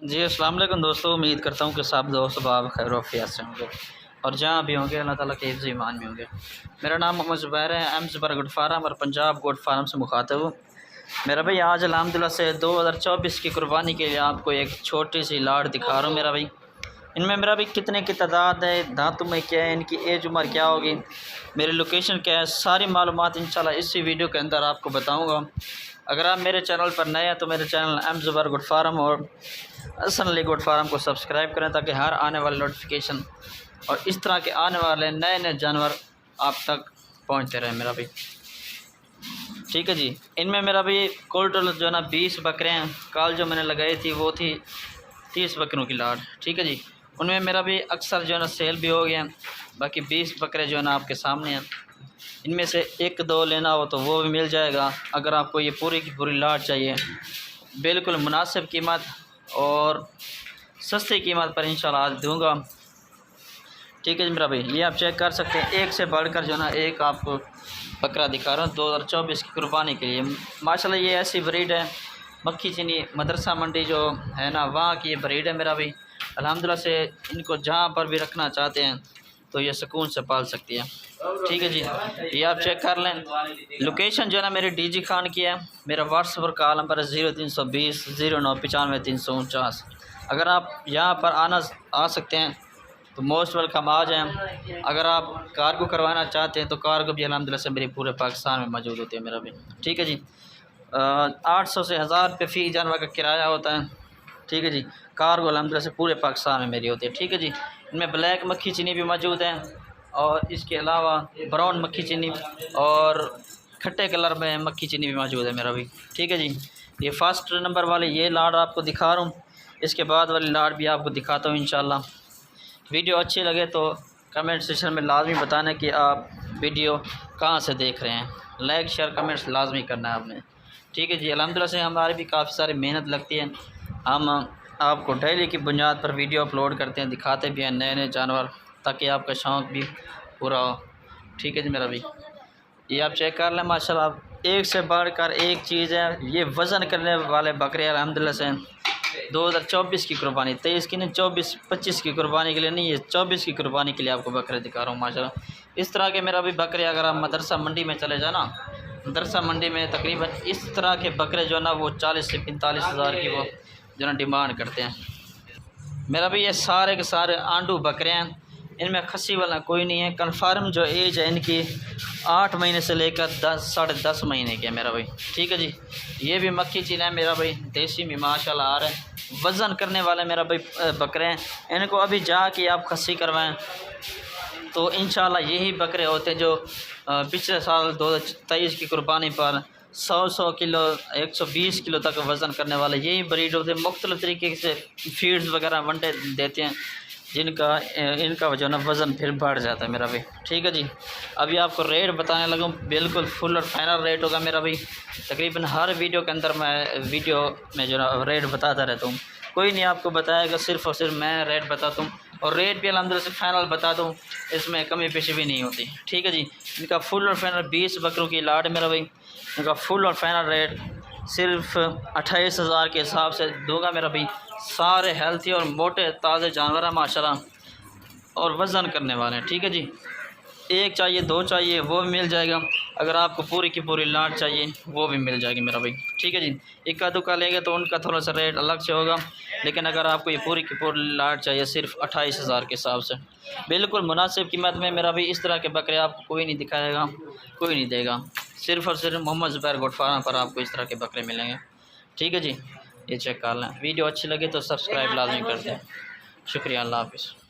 जी अस्सलाम वालेकुम दोस्तों, उम्मीद करता हूँ कि सब दोस्त बाब खैर वफ़ियत से होंगे और जहाँ भी होंगे अल्लाह ताला के हिफ्ज़ ईमान में होंगे। मेरा नाम मोहम्मद ज़ुबैर है, एम ज़ुबैर गोट फार्म और पंजाब गोट फार्म से मुखातब हूँ। मेरा भाई आज अल्हम्दुलिल्लाह से 2024 की कुर्बानी के लिए आपको एक छोटी सी लाट दिखा रहा हूँ। मेरा भाई इनमें मेरा भी कितने की तादाद है, दांतों में क्या है, इनकी एज उम्र क्या होगी, मेरी लोकेशन क्या है, सारी मालूमात इंशाल्लाह इसी वीडियो के अंदर आपको बताऊंगा। अगर आप मेरे चैनल पर नए हैं तो मेरे channel M Zubair goat farm और हसन अली गोट फार्म को सब्सक्राइब करें ताकि हर आने वाले नोटिफिकेशन और इस तरह के आने वाले नए नए जानवर आप तक पहुँचते रहें मेरा भाई। ठीक है जी, इनमें मेरा भी टोटल जो है ना 20 बकरे हैं। कल जो मैंने लगाई थी वो थी 30 बकरों की लाट। ठीक है जी, उनमें मेरा भी अक्सर जो है ना सेल भी हो गए हैं। बाकी 20 बकरे जो है ना आपके सामने हैं। इनमें से एक दो लेना हो तो वो भी मिल जाएगा। अगर आपको ये पूरी की पूरी लाट चाहिए बिल्कुल मुनासिब कीमत और सस्ती कीमत पर इंशाल्लाह आज दूँगा। ठीक है जी मेरा भाई, ये आप चेक कर सकते हैं, एक से बढ़कर जो ना एक आपको बकरा दिखा रहा हूँ 2024 की कुर्बानी के लिए। माशाल्लाह ये ऐसी ब्रीड है, मक्खी चीनी मदरसा मंडी जो है ना वहाँ की ये ब्रीड है मेरा भाई। अल्हम्दुलिल्लाह से इनको जहाँ पर भी रखना चाहते हैं तो ये सुकून से पाल सकती है। ठीक है जी, ये आप चेक कर लें। लोकेशन जो है ना मेरी डीजी खान की है। मेरा व्हाट्सएप का नंबर है 0320 0995 349। अगर आप यहाँ पर आ सकते हैं तो मोस्ट वेलकम आ जाएँ। अगर आप कार्गो करवाना चाहते हैं तो कार्गो भी अल्हम्दुलिल्लाह से मेरे पूरे पाकिस्तान में मौजूद होती है मेरा भी। ठीक है जी, 800 से 1000 रुपये फ़ी जानवर का किराया होता है। ठीक है जी, कार्गो अल्हम्दुलिल्लाह से पूरे पाकिस्तान में मेरी होती है। ठीक है जी, इनमें ब्लैक मक्खी चीनी भी मौजूद है और इसके अलावा ब्राउन मक्खी चीनी और खट्टे कलर में मक्खी चीनी भी मौजूद है मेरा भी। ठीक है जी, ये फर्स्ट नंबर वाली ये लाड़ आपको दिखा रहा हूँ। इसके बाद वाली लाड़ भी आपको दिखाता हूँ इंशाल्लाह। वीडियो अच्छी लगे तो कमेंट सेक्शन में लाजमी बताना कि आप वीडियो कहाँ से देख रहे हैं। लाइक शेयर कमेंट्स लाजमी करना है आपने। ठीक है जी, अल्हम्दुलिल्लाह से हमारी भी काफ़ी सारी मेहनत लगती है। हम आपको डेली की बुनियाद पर वीडियो अपलोड करते हैं, दिखाते भी हैं नए नए जानवर ताकि आपका शौक़ भी पूरा हो। ठीक है जी मेरा भी, ये आप चेक कर लें। माशाल्लाह एक से बढ़कर एक चीज़ है। ये वज़न करने वाले बकरे अल्हम्दुलिल्लाह से 2024 की कुर्बानी, 23 की नहीं 24-25 की कुर्बानी के लिए नहीं, ये 24 की कुर्बानी के लिए आपको बकरे दिखा रहा हूँ। माशाल्लाह इस तरह के मेरा भी बकरे अगर आप मदरसा मंडी में चले जाना, मदरसा मंडी में तकरीबन इस तरह के बकरे जो है ना वो 40 से 45 हज़ार की वो जो ना डिमांड करते हैं मेरा भी। ये सारे के सारे आंडू बकरे हैं, इनमें खस्सी वाला कोई नहीं है। कन्फर्म जो एज है इनकी 8 महीने से लेकर 10 साढ़े 10 महीने की है मेरा भाई। ठीक है जी, ये भी मक्खी चीना है मेरा भाई, देसी में माशाल्लाह आ रहा है। वज़न करने वाले मेरा भाई बकरे हैं। इनको अभी जाके आप खस्सी करवाएं तो इंशाल्लाह यही बकरे होते हैं जो पिछले साल 2023 की कुर्बानी पर 100 किलो 120 किलो तक वज़न करने वाले यही ब्रीड होते हैं। मुख्तलिफ़ तरीके से फीड्स वगैरह वनडे देते हैं जिनका इनका जो ना वज़न फिर बढ़ जाता है मेरा भाई। ठीक है जी, अभी आपको रेट बताने लगा, बिल्कुल फुल और फाइनल रेट होगा मेरा भाई। तकरीबन हर वीडियो के अंदर मैं वीडियो में जो ना रेट बताता रहता हूँ, कोई नहीं आपको बताएगा, सिर्फ़ और सिर्फ मैं रेट बताता हूँ और रेट भी अल्हम्दुलिल्लाह से फाइनल बताता हूँ, इसमें कमी पेशी भी नहीं होती। ठीक है जी, इनका फुल और फाइनल 20 बकरों की लाट मेरा भाई, इनका फुल और फाइनल रेट सिर्फ 28 हज़ार के हिसाब से दूंगा मेरा भाई। सारे हेल्थी और मोटे ताज़े जानवर हैं माशाल्लाह और वज़न करने वाले हैं। ठीक है जी, एक चाहिए दो चाहिए वो भी मिल जाएगा। अगर आपको पूरी की पूरी लाट चाहिए वो भी मिल जाएगी मेरा भाई। ठीक है जी, इक्का दुक्का लेंगे तो उनका थोड़ा सा रेट अलग से होगा, लेकिन अगर आपको ये पूरी की पूरी लाट चाहिए सिर्फ 28 हज़ार के हिसाब से बिल्कुल मुनासिब कीमत में मेरा भाई। इस तरह के बकरे आपको कोई नहीं दिखाएगा, कोई नहीं देगा। सिर्फ़ और सिर्फ मोहम्मद ज़ुबैर गोट फार्म पर आपको इस तरह के बकरे मिलेंगे। ठीक है जी, ये चेक कर लें। वीडियो अच्छी लगे तो सब्सक्राइब लाजमी कर दें। शुक्रिया, अल्लाह हाफ़िज़।